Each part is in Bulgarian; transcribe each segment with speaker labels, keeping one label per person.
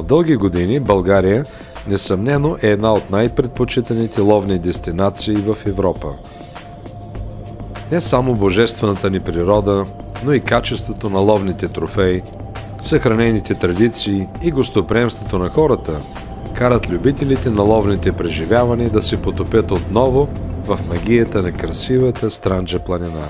Speaker 1: дълги години България несъмнено е една от най-предпочитаните ловни дестинации в Европа. Не само божествената ни природа, но и качеството на ловните трофеи, съхранените традиции и гостоприемството на хората карат любителите на ловните преживявания да се потопят отново в магията на красивата Странджа планина.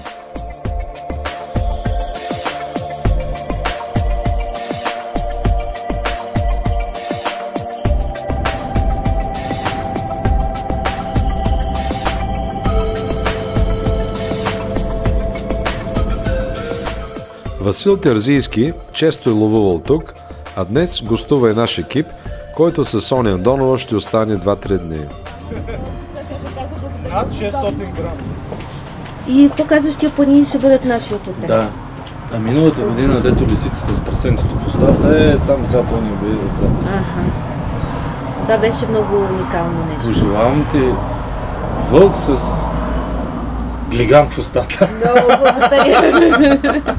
Speaker 1: Васил Терзийски често е ловувал тук, а днес гостува и наш екип, който с Соня Андонова ще остане 2-3 дни.
Speaker 2: Над 600 грама.
Speaker 3: И какво казваш, тия планини ще бъдат наши от отдел?
Speaker 2: Да. А миналата година, дето лисицата с прасенцето в устата там зад ония бе отзад.
Speaker 3: Това беше много уникално нещо.
Speaker 2: Пожелавам ти вълк с глиган в устата.
Speaker 3: Много благодаря.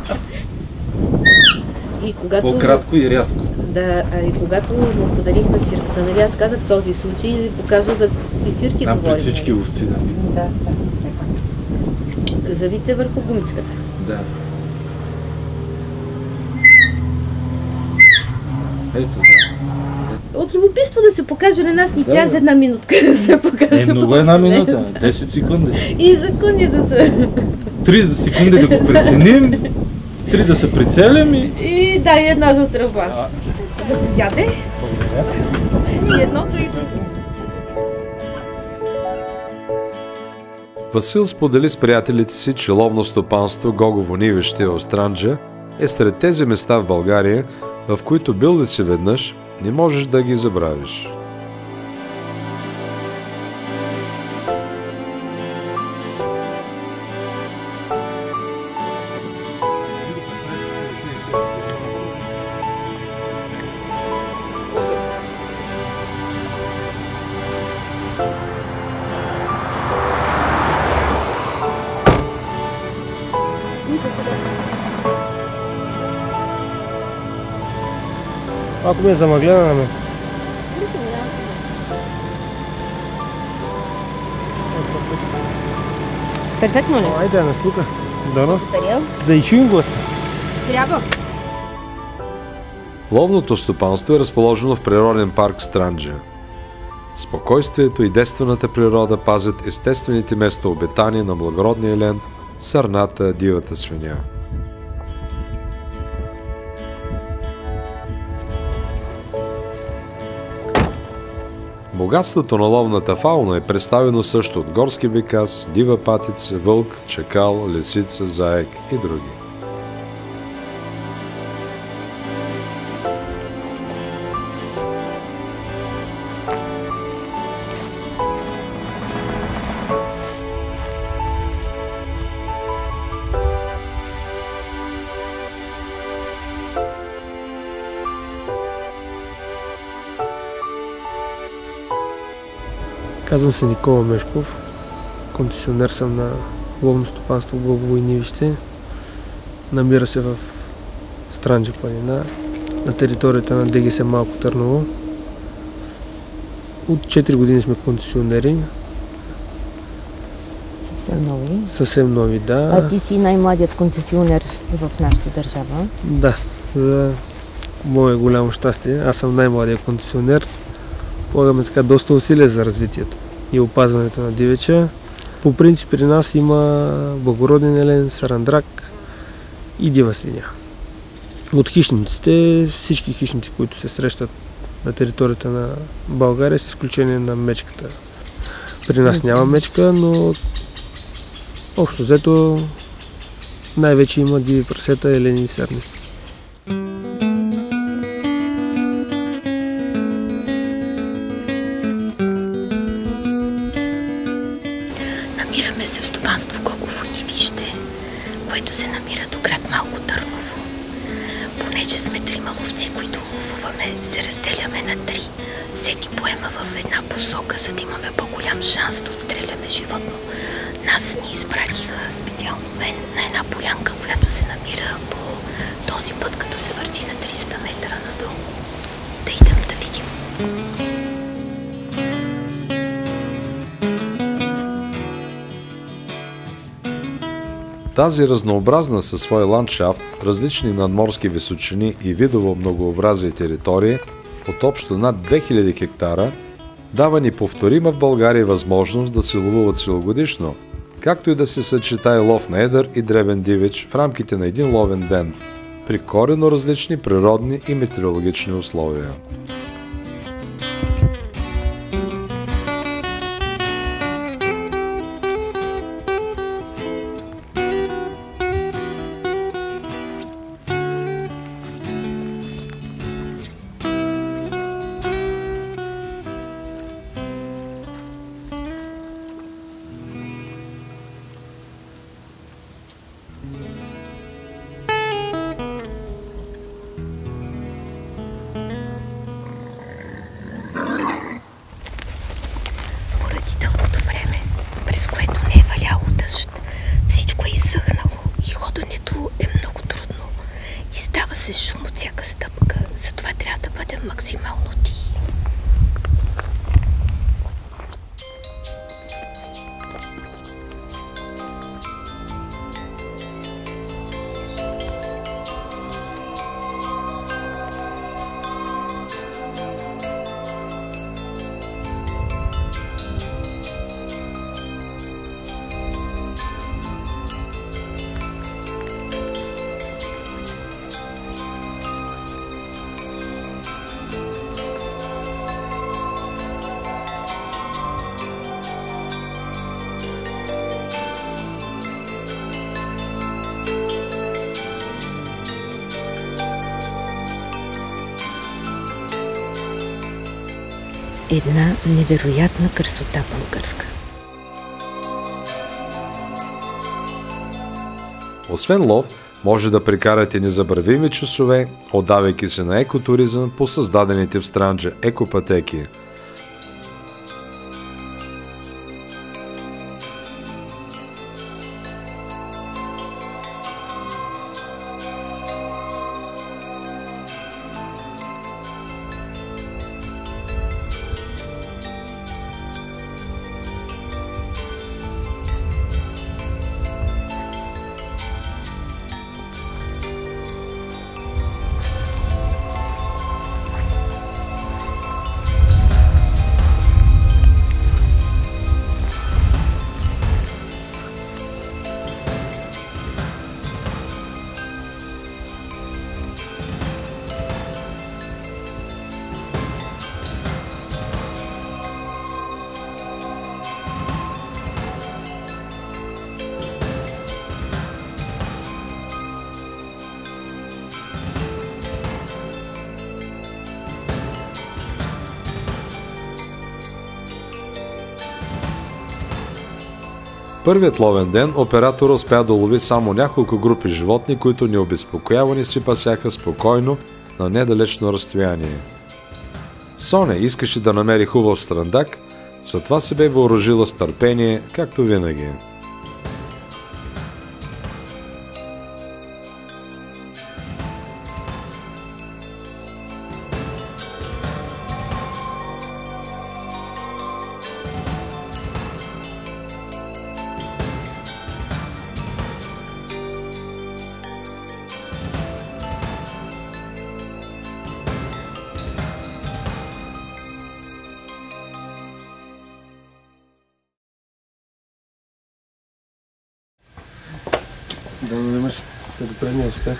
Speaker 2: По-кратко и рязко.
Speaker 3: Да, и когато му подарихме свирката, нали, аз казах този случай, покажа за какви свирки говорим.
Speaker 2: Пред всички ловци, да.
Speaker 3: Да. Завите върху гумичката.
Speaker 2: Да. Ето, да.
Speaker 3: От любопитство да се покаже на нас, ни трябва за една минутка да се покаже.
Speaker 2: Много една минута, 10 секунди.
Speaker 3: И секунди да са.
Speaker 2: 3 секунди да го преценим, 3 да се прицелим
Speaker 3: и да, и една за стрелба. Заповядай. И едното и другото.
Speaker 1: Васил сподели с приятелите си, че ловно стопанство Гогово нивище в Странджа е сред тези места в България, в които бил ли си веднъж, не можеш да ги забравиш.
Speaker 4: Ако ми е замъглена на мен.
Speaker 3: Перфектно ли?
Speaker 4: Айде, на слука. Дано.
Speaker 3: Благодаря.
Speaker 4: Да и чуем гласа.
Speaker 3: Трябва.
Speaker 1: Ловното стопанство е разположено в природен парк Странджа. Спокойствието и действената природа пазят естествените местообитания на благородния елен, сърната, дивата свиня. Богатството на ловната фауна е представено също от горски бекас, дива патица, вълк, чакал, лисица, заек и други.
Speaker 4: Казвам се Никола Мешков, концесионер съм на ловно стопанство Гогово и нивище. Намира се в Странджа планина, на територията на ДГС Малко Търново. От 4 години сме концесионери.
Speaker 3: Съвсем нови.
Speaker 4: Съвсем нови, да.
Speaker 3: А ти си най-младият концесионер в нашата държава.
Speaker 4: Да, за мое голямо щастие. Аз съм най-младият концесионер. Полагаме така доста усилия за развитието и опазването на дивеча. По принцип при нас има благороден елен, сарандрак и дива свиня. От хищниците, всички хищници, които се срещат на територията на България, с изключение на мечката. При нас няма мечка, но общо взето най-вече има диви прасета, елени и сърни.
Speaker 5: Намираме се в стопанство Гогово нивище, което се намира до град Малко Търново. Понеже сме трима ловци, които ловуваме, се разделяме на 3. Всеки поема в една посока, за да имаме по-голям шанс да отстреляме животно. Нас ни изпратиха специално мен на една полянка, която се намира по този път, като се върти на 300 метра надолу. Да идем да
Speaker 1: Тази разнообразна със свой ландшафт, различни надморски височини и видово многообразие територии от общо над 2000 хектара, дава ни повторима в България възможност да се ловуват целогодишно, както и да се съчетае лов на едър и дребен дивеч в рамките на един ловен ден, при коренно различни природни и метеорологични условия.
Speaker 5: Шум от всяка стъпка, затова трябва да бъдем максимално тихи. Една невероятна красота българска.
Speaker 1: Освен лов, може да прекарате незабравими часове, отдавайки се на екотуризъм по създадените в Странджа екопътеки. Първият ловен ден оператор успя да лови само няколко групи животни, които необезпокоявани си пасяха спокойно на недалечно разстояние. Соня искаше да намери хубав страндак, затова се бе въоръжила с търпение, както винаги.
Speaker 4: Да имаш предупредния успех.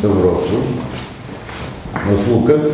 Speaker 1: Доброто. Маслука.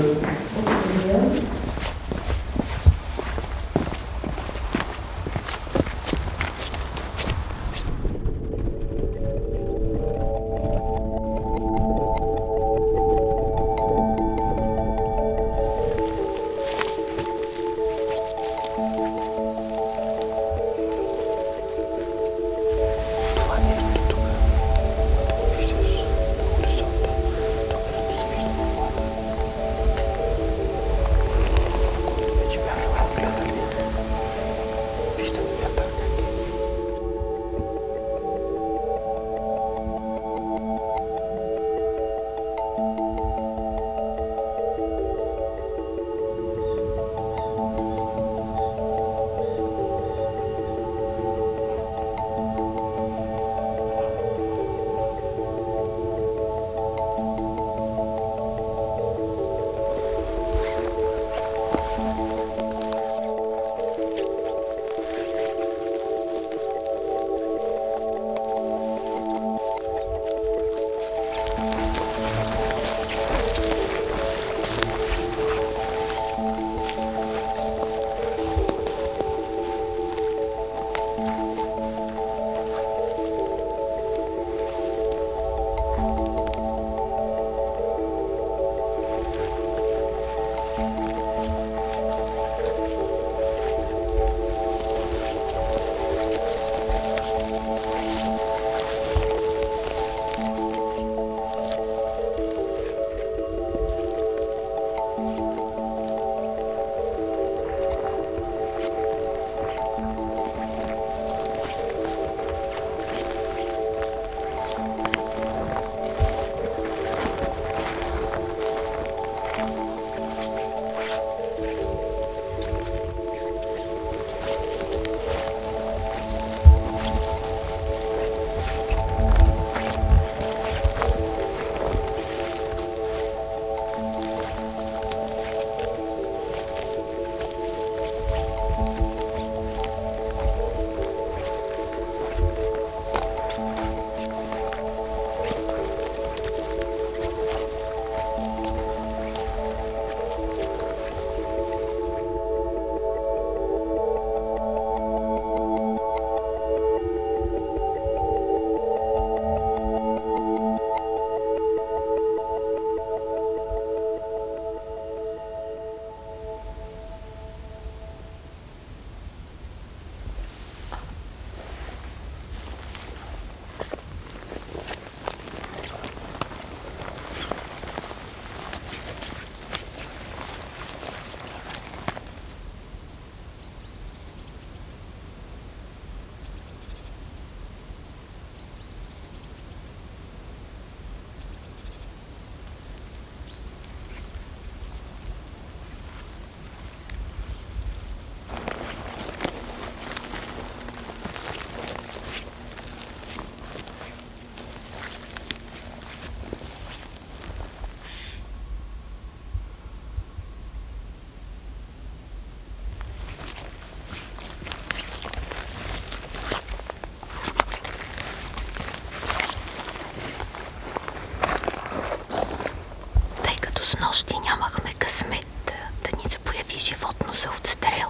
Speaker 5: снощи нямахме късмет да ни се появи животно за отстрел.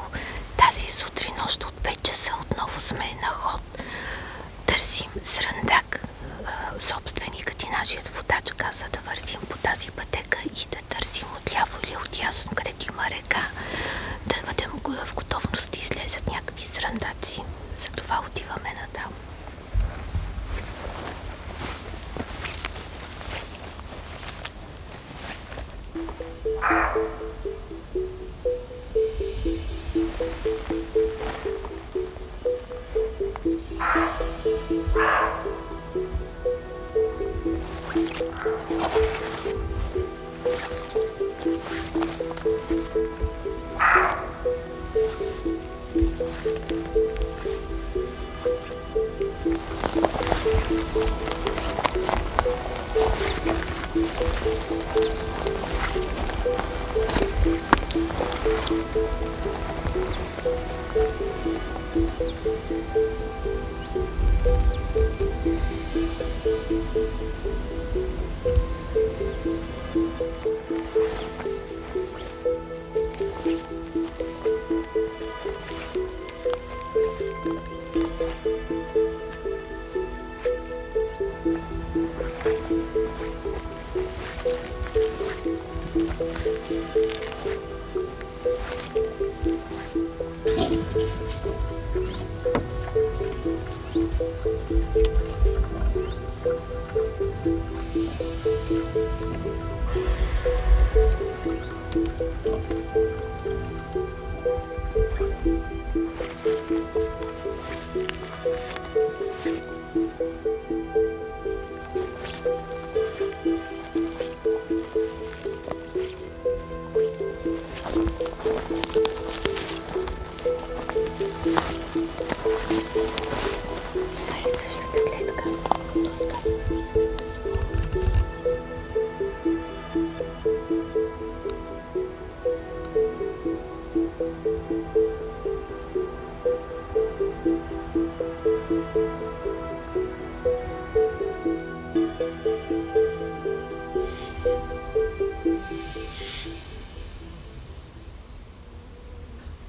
Speaker 5: Тази сутрин още от 5 часа отново сме на ход. Търсим срандак. Собственикът и нашият водач каза да вървим по тази пътека и да търсим отляво или отясно, където има река, да бъдем в готовност да излезат някакви срандаци. Затова отиваме натам.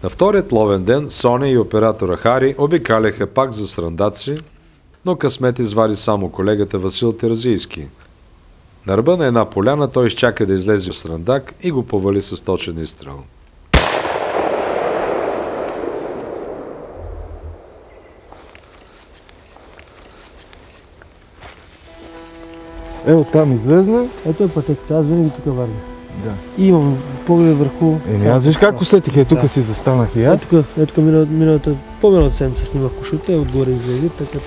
Speaker 1: На вторият ловен ден Соня и оператора Хари обикаляха пак за срандаци, но късмет извади само колегата Васил Терзийски. На ръба на една поляна той изчака да излезе в срандак и го повали с точен изстрел.
Speaker 4: Ето там излезна, ето е пътеката, аз винаги тук вървя.
Speaker 2: Да.
Speaker 4: И имам поглед върху...
Speaker 2: Аз виж как усетих, тук си застанах и аз.
Speaker 4: Ето миналата седмица снимах кошута, отгоре излезе, така,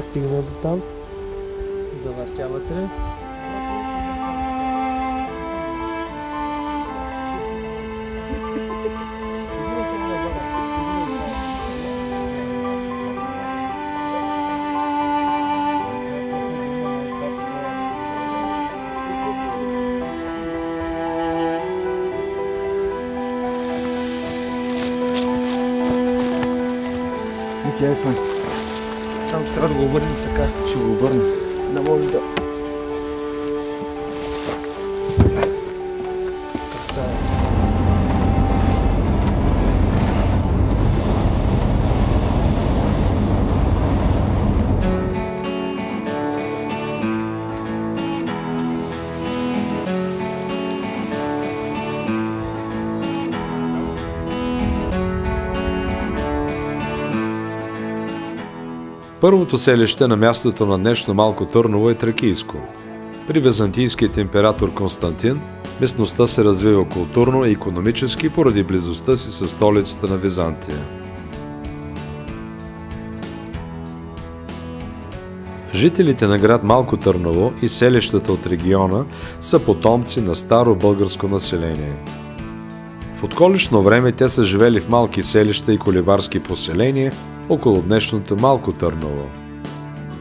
Speaker 4: стигна до там. Завъртя вътре. Само че трябва да го обърнем така.
Speaker 2: Ще го обърна.
Speaker 4: Да може да... Красавец.
Speaker 1: Първото селище на мястото на днешно Малко Търново е Тракийско. При византийският император Константин местността се развива културно и икономически поради близостта си със столицата на Византия. Жителите на град Малко Търново и селищата от региона са потомци на старо българско население. В отколешно време те са живели в малки селища и колибарски поселения около днешното Малко Търново.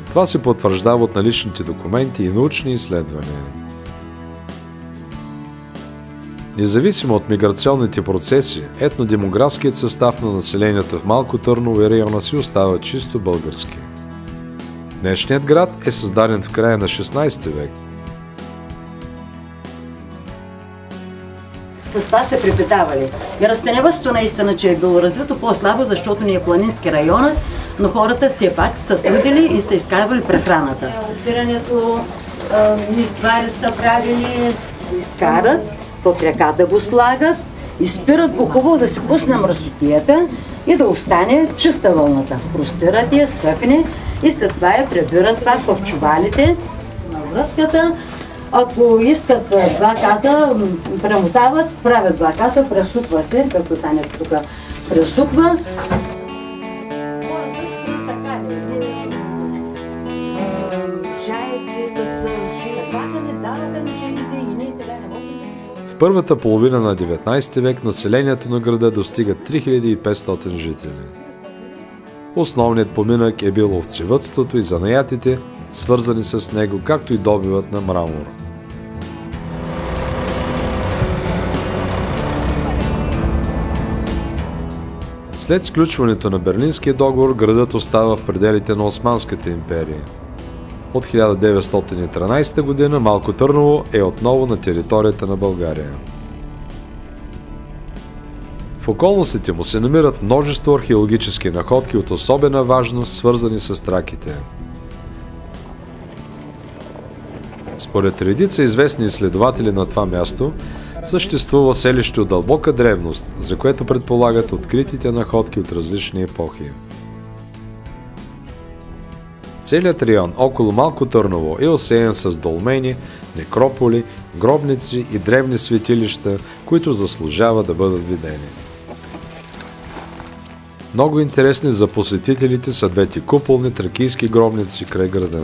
Speaker 1: Това се потвърждава от наличните документи и научни изследвания. Независимо от миграционните процеси, етнодемографският състав на населението в Малко Търново и района си остава чисто български. Днешният град е създаден в края на 16 век.
Speaker 6: с това се препитавали. И растениевъдството наистина, че е било развито по-слабо, защото ни е планински районът, но хората все пак са трудили и са изкарвали прехраната. Отсирането мицвари са правили, изкарат, под река да го слагат, изпират го хубаво да си пусне мръсотията и да остане чиста вълната. Простират я, съхне и след това я прибират пак в чувалите на врътката. Ако искат два ката, премотават, правят два ката, пресупва се, както Танята тук пресупва.
Speaker 1: В първата половина на 19 век населението на града достига 3500 жители. Основният поминък е бил овцевъдството и занаятите, свързани с него, както и добивът на мрамор. След сключването на Берлинския договор, градът остава в пределите на Османската империя. От 1913 година Малко Търново е отново на територията на България. В околностите му се намират множество археологически находки от особена важност, свързани с траките. Според редица известни изследователи на това място, съществува селище от дълбока древност, за което предполагат откритите находки от различни епохи. Целият район около Малко Търново е осеян с долмени, некрополи, гробници и древни светилища, които заслужава да бъдат видени. Много интересни за посетителите са двете куполни тракийски гробници край града.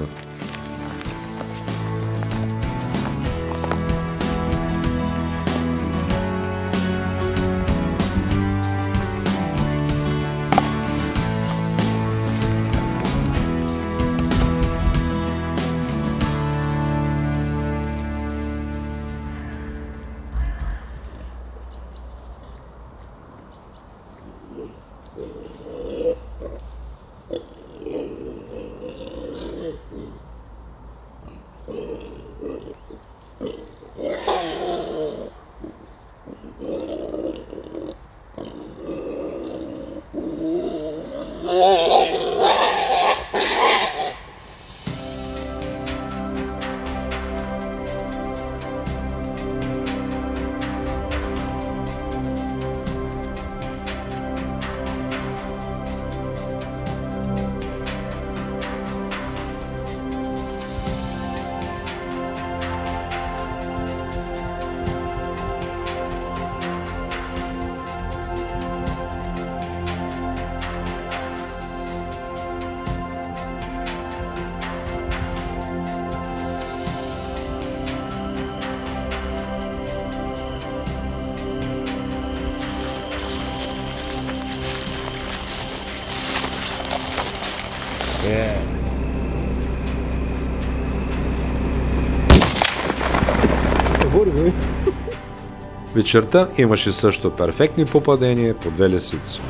Speaker 1: Вечерта имаше също перфектни попадения по две лисици.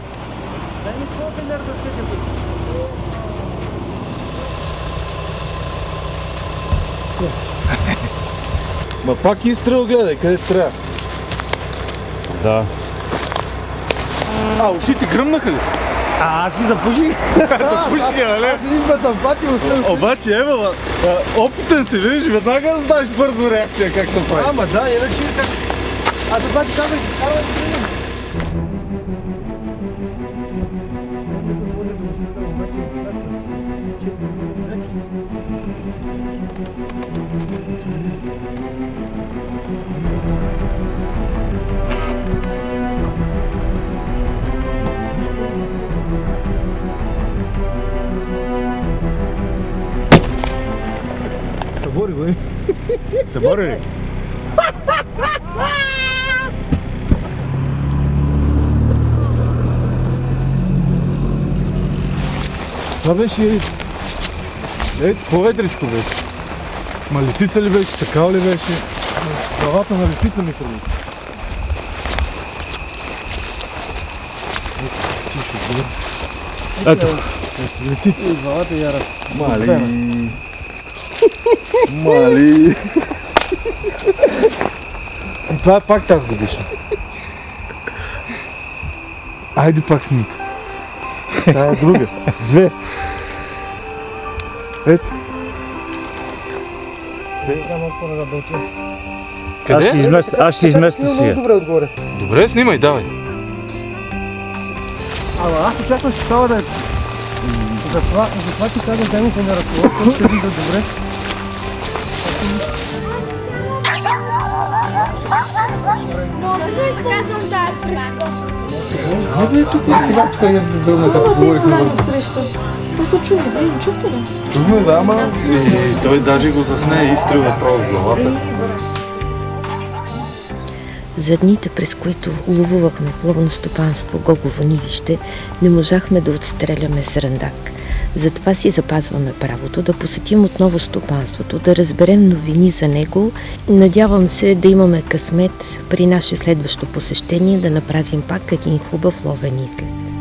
Speaker 2: Ма пак изстрел, гледай, къде трябва? Да. Ушите гръмнаха ли?
Speaker 4: Аз ви запуших.
Speaker 2: Запуших, нали?
Speaker 4: Аз един път съм патил.
Speaker 2: Обаче, Ева, опитен си, видиш, веднага да знаеш бързо реакция как се прави.
Speaker 4: Ама да, иначе как... Аз обаче казах, че става да видим. Събори го,
Speaker 2: Събори ли?
Speaker 4: Това беше...
Speaker 2: По-ведричко беше. Ма лисица ли беше, такава ли беше? Главата на лисица ми храни. Ето, лисица.
Speaker 4: Главата яра.
Speaker 2: Мали. Мали.
Speaker 4: Това е пак тази годишна.
Speaker 2: Айде пак снимка. Тая е друга. 2. Ето.
Speaker 7: Къде? Аз ще изместя сега.
Speaker 4: Добре отгоре.
Speaker 2: Добре, снимай, давай.
Speaker 4: Ама аз очаквам, че това да е. Затова ти казвам, дай ми се на ръководство, ще вижда добре.
Speaker 8: Казвам да,
Speaker 4: Хайде тук и сега тук е забълна, като говорихме.
Speaker 8: То се чува, да им чухте ли?
Speaker 2: Чухме, да, ама и той даже го засне и изтрил направо в главата.
Speaker 5: За дните, през които ловувахме в ловно стопанство Гогово нивище, не можахме да отстреляме срандак. Затова си запазваме правото да посетим отново стопанството, да разберем новини за него. Надявам се да имаме късмет при наше следващо посещение да направим пак един хубав ловен излет.